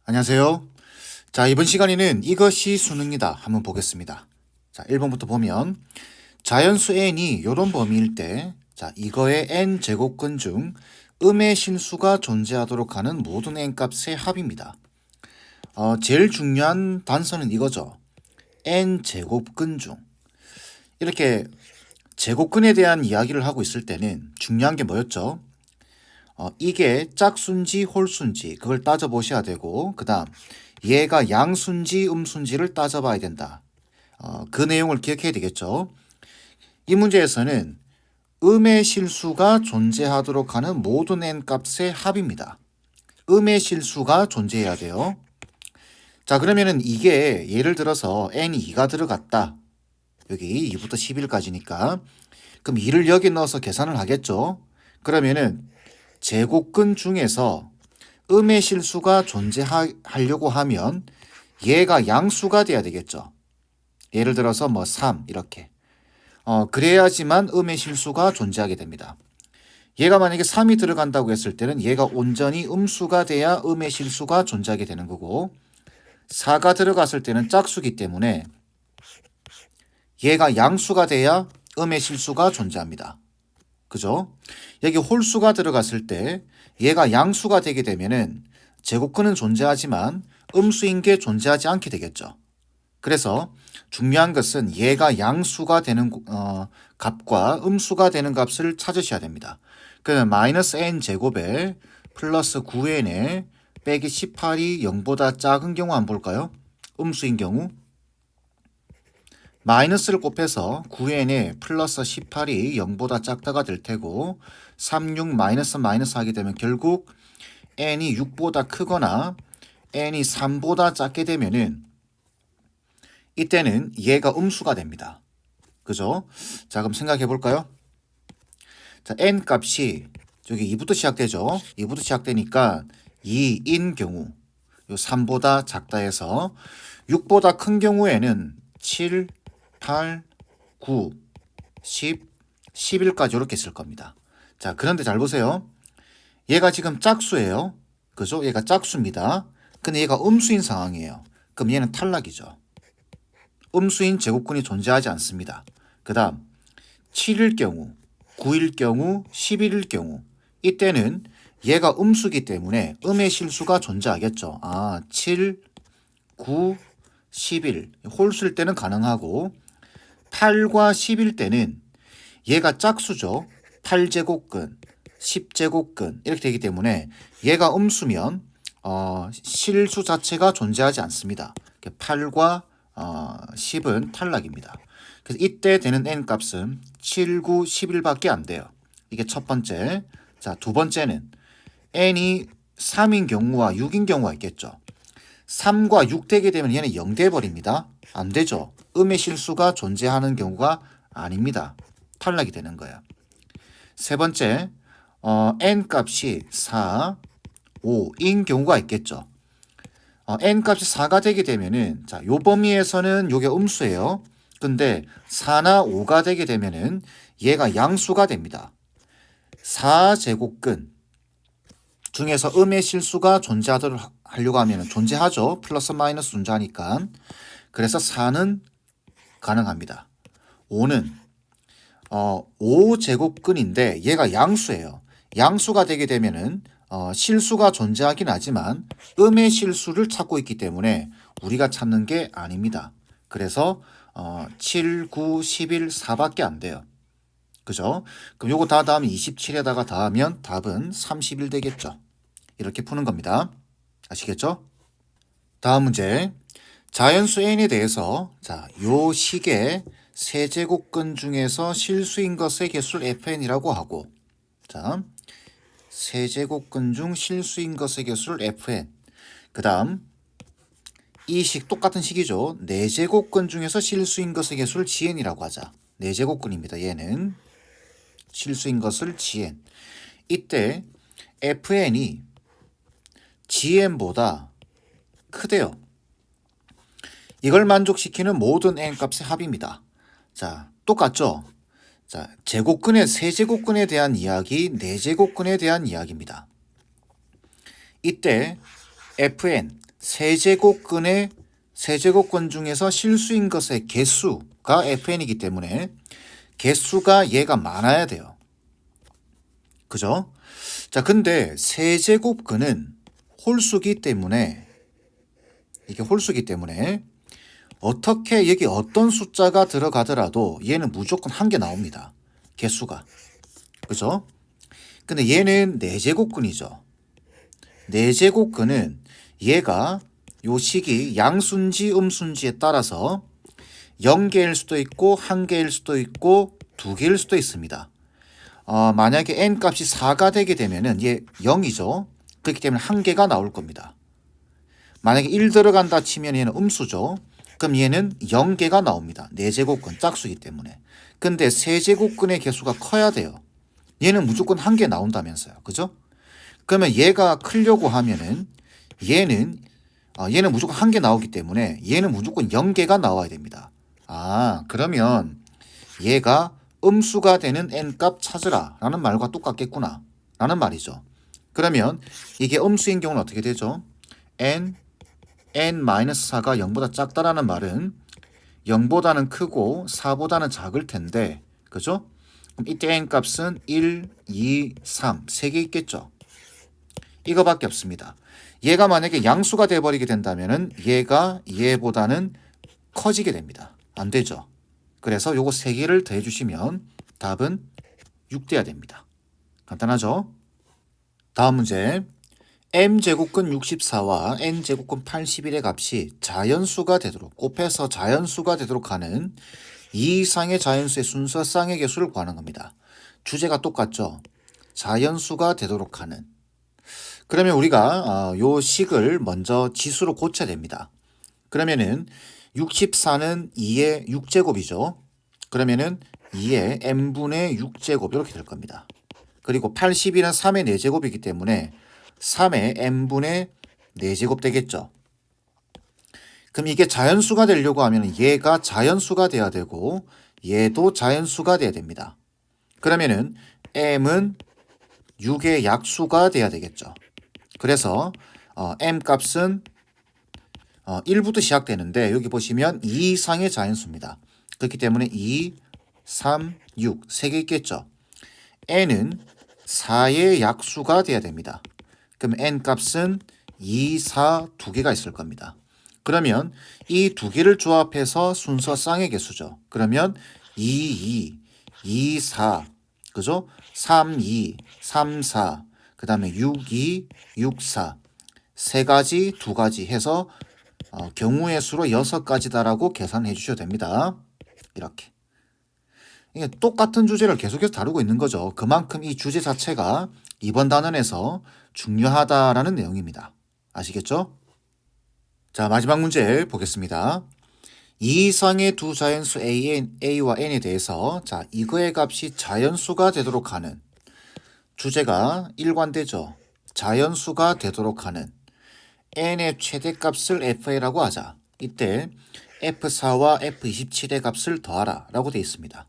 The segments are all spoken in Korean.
안녕하세요. 자, 이번 시간에는 이것이 수능이다 한번 보겠습니다. 자, 1번부터 보면 자연수 n이 이런 범위일 때 자, 이거의 n 제곱근 중 음의 실수가 존재하도록 하는 모든 n 값의 합입니다. 제일 중요한 단서는 이거죠. n 제곱근 중 이렇게 제곱근에 대한 이야기를 하고 있을 때는 중요한 게 뭐였죠? 이게 짝수인지 홀수인지 그걸 따져보셔야 되고 그 다음 얘가 양수인지 음수인지를 따져봐야 된다. 그 내용을 기억해야 되겠죠. 이 문제에서는 음의 실수가 존재하도록 하는 모든 n 값의 합입니다. 음의 실수가 존재해야 돼요. 자, 그러면은 이게 예를 들어서 n이 2가 들어갔다. 여기 2부터 11까지니까 그럼 2를 여기 넣어서 계산을 하겠죠. 그러면은 제곱근 중에서 음의 실수가 존재하려고 하면 얘가 양수가 돼야 되겠죠. 예를 들어서 뭐 3 이렇게. 그래야지만 음의 실수가 존재하게 됩니다. 얘가 만약에 3이 들어간다고 했을 때는 얘가 온전히 음수가 돼야 음의 실수가 존재하게 되는 거고 4가 들어갔을 때는 짝수기 때문에 얘가 양수가 돼야 음의 실수가 존재합니다. 그죠? 여기 홀수가 들어갔을 때 얘가 양수가 되게 되면은 제곱근은 존재하지만 음수인 게 존재하지 않게 되겠죠. 그래서 중요한 것은 얘가 양수가 되는 값과 음수가 되는 값을 찾으셔야 됩니다. 그러면 마이너스 n 제곱에 플러스 9n에 빼기 18이 0보다 작은 경우 한번 볼까요? 음수인 경우 마이너스를 곱해서 9n에 플러스 18이 0보다 작다가 될 테고 36 마이너스 하게 되면 결국 n이 6보다 크거나 n이 3보다 작게 되면은 이때는 얘가 음수가 됩니다. 그죠? 자, 그럼 생각해 볼까요? 자, n 값이 저기 2부터 시작되죠. 2부터 시작되니까 2인 경우 요 3보다 작다 해서 6보다 큰 경우에는 7 8, 9, 10, 11까지 이렇게 쓸 겁니다. 자, 그런데 잘 보세요. 얘가 지금 짝수예요. 그죠? 얘가 짝수입니다. 근데 얘가 음수인 상황이에요. 그럼 얘는 탈락이죠. 음수인 제곱근이 존재하지 않습니다. 그 다음 7일 경우, 9일 경우, 11일 경우 이때는 얘가 음수기 때문에 음의 실수가 존재하겠죠. 7, 9, 11 홀수일 때는 가능하고 8과 10일 때는 얘가 짝수죠. 8제곱근, 10제곱근 이렇게 되기 때문에 얘가 음수면 실수 자체가 존재하지 않습니다. 8과 10은 탈락입니다. 그래서 이때 되는 n 값은 7, 9, 11밖에 안 돼요. 이게 첫 번째. 자, 두 번째는 n이 3인 경우와 6인 경우가 있겠죠. 3과 6 되게 되면 얘는 0 돼버립니다. 안 되죠. 음의 실수가 존재하는 경우가 아닙니다. 탈락이 되는 거예요. 세 번째, n 값이 4, 5인 경우가 있겠죠. n 값이 4가 되게 되면은 자, 요 범위에서는 요게 음수예요. 근데 4나 5가 되게 되면은 얘가 양수가 됩니다. 4제곱근 중에서 음의 실수가 존재하도록 하려고 하면 존재하죠. 플러스 마이너스 존재하니까. 그래서 4는 가능합니다. 5는 5제곱근인데 얘가 양수예요. 양수가 되게 되면은 실수가 존재하긴 하지만 음의 실수를 찾고 있기 때문에 우리가 찾는 게 아닙니다. 그래서 7, 9, 11, 4밖에 안 돼요. 그죠? 그럼 요거 다 더하면 27에다가 더하면 답은 31 되겠죠. 이렇게 푸는 겁니다. 아시겠죠? 다음 문제. 자연수 n에 대해서 자, 요 식의 세제곱근 중에서 실수인 것의 개수를 fn이라고 하고 자, 세제곱근 중 실수인 것의 개수를 fn. 그다음 이 식 똑같은 식이죠. 네제곱근 중에서 실수인 것의 개수를 gn이라고 하자. 네제곱근입니다. 얘는 실수인 것을 gn. 이때 fn이 gn보다 크대요. 이걸 만족시키는 모든 n값의 합입니다. 자, 똑같죠? 자, 제곱근의 세제곱근에 대한 이야기, 네제곱근에 대한 이야기입니다. 이때 fn 세제곱근 중에서 실수인 것의 개수가 fn이기 때문에 개수가 얘가 많아야 돼요. 그죠? 자, 근데 세제곱근은 홀수기 때문에 이게 홀수기 때문에 어떻게 여기 어떤 숫자가 들어가더라도 얘는 무조건 한 개 나옵니다. 개수가. 그죠? 근데 얘는 네제곱근이죠. 네제곱근은 얘가 요 식이 양수인지 음수인지에 따라서 0개일 수도 있고 1개일 수도 있고 2개일 수도 있습니다. 만약에 n 값이 4가 되게 되면은 얘 0이죠. 그렇기 때문에 1개가 나올 겁니다. 만약에 1 들어간다 치면 얘는 음수죠. 그럼 얘는 0개가 나옵니다. 4제곱근 짝수이기 때문에. 근데 세제곱근의 개수가 커야 돼요. 얘는 무조건 1개 나온다면서요. 그죠? 그러면 얘가 크려고 하면은 얘는 무조건 1개 나오기 때문에 얘는 무조건 0개가 나와야 됩니다. 그러면 얘가 음수가 되는 n값 찾으라 라는 말과 똑같겠구나 라는 말이죠. 그러면 이게 음수인 경우는 어떻게 되죠? n-4가 0보다 작다라는 말은 0보다는 크고 4보다는 작을 텐데, 그죠? 그럼 이때 n 값은 1, 2, 3, 3개 있겠죠? 이거밖에 없습니다. 얘가 만약에 양수가 돼버리게 된다면은 얘가 얘보다는 커지게 됩니다. 안 되죠? 그래서 요거 3개를 더해주시면 답은 6 돼야 됩니다. 간단하죠? 다음 문제. m제곱근 64와 n제곱근 81의 값이 자연수가 되도록 곱해서 자연수가 되도록 하는 이 이상의 자연수의 순서 쌍의 개수를 구하는 겁니다. 주제가 똑같죠? 자연수가 되도록 하는. 그러면 우리가 요 식을 먼저 지수로 고쳐야 됩니다. 그러면은 64는 2의 6제곱이죠. 그러면은 2의 n분의 6제곱 이렇게 될 겁니다. 그리고 82는 3의 4제곱이기 때문에 3의 n분의 4제곱 되겠죠. 그럼 이게 자연수가 되려고 하면 얘가 자연수가 돼야 되고 얘도 자연수가 돼야 됩니다. 그러면은 m은 6의 약수가 돼야 되겠죠. 그래서 m 값은 1부터 시작되는데 여기 보시면 2 이상의 자연수입니다. 그렇기 때문에 2, 3, 6 3개 있겠죠. n은 4의 약수가 돼야 됩니다. 그럼 n 값은 2, 4 2개가 있을 겁니다. 그러면 이 2개를 조합해서 순서 쌍의 개수죠. 그러면 2, 2, 2, 4 그죠? 3, 2, 3, 4 그 다음에 6, 2, 6, 4 3가지, 2가지 해서 경우의 수로 6가지다라고 계산해 주셔도 됩니다. 이렇게. 이게 똑같은 주제를 계속해서 다루고 있는 거죠. 그만큼 이 주제 자체가 이번 단원에서 중요하다라는 내용입니다. 아시겠죠? 자, 마지막 문제 보겠습니다. 이 이상의 두 자연수 A와 N에 대해서 자, 이거의 값이 자연수가 되도록 하는 주제가 일관되죠. 자연수가 되도록 하는 n의 최대값을 fa라고 하자. 이때 f4와 f27의 값을 더하라 라고 되어 있습니다.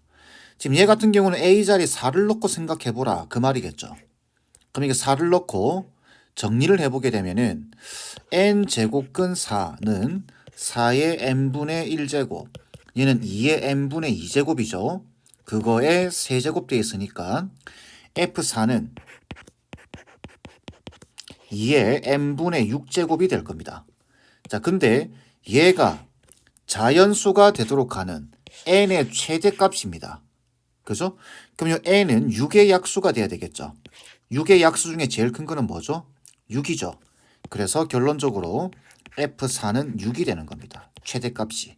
지금 얘 같은 경우는 a 자리 4를 넣고 생각해보라 그 말이겠죠. 그럼 이게 4를 넣고 정리를 해보게 되면은 n제곱근 4는 4의 n분의 1제곱 얘는 2의 n분의 2제곱이죠. 그거에 세제곱 되어 있으니까 f4는 2의 n분의 6제곱이 될 겁니다. 자, 근데 얘가 자연수가 되도록 하는 n의 최대값입니다. 그죠? 그럼 이 n은 6의 약수가 돼야 되겠죠. 6의 약수 중에 제일 큰 거는 뭐죠? 6이죠. 그래서 결론적으로 F4는 6이 되는 겁니다. 최대값이.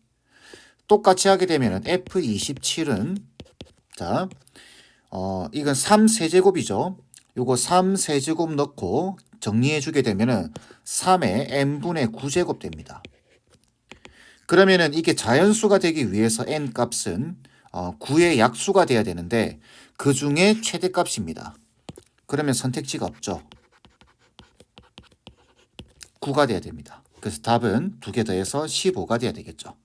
똑같이 하게 되면 F27은 자, 이건 3세제곱이죠. 요거 3세제곱 넣고 정리해 주게 되면은 3의 n분의 9제곱 됩니다. 그러면은 이게 자연수가 되기 위해서 n 값은 9의 약수가 돼야 되는데 그 중에 최대값입니다. 그러면 선택지가 없죠. 9가 돼야 됩니다. 그래서 답은 2개 더해서 15가 돼야 되겠죠.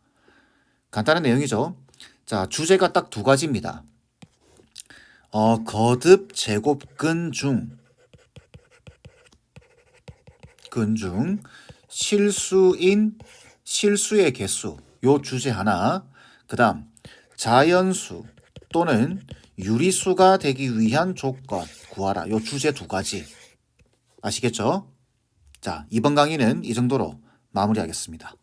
간단한 내용이죠. 자, 주제가 딱 2가지입니다. 거듭 제곱근 중 근중 실수의 개수 요 주제 하나, 그 다음 자연수 또는 유리수가 되기 위한 조건 구하라 요 주제 두 가지 아시겠죠? 자, 이번 강의는 이 정도로 마무리하겠습니다.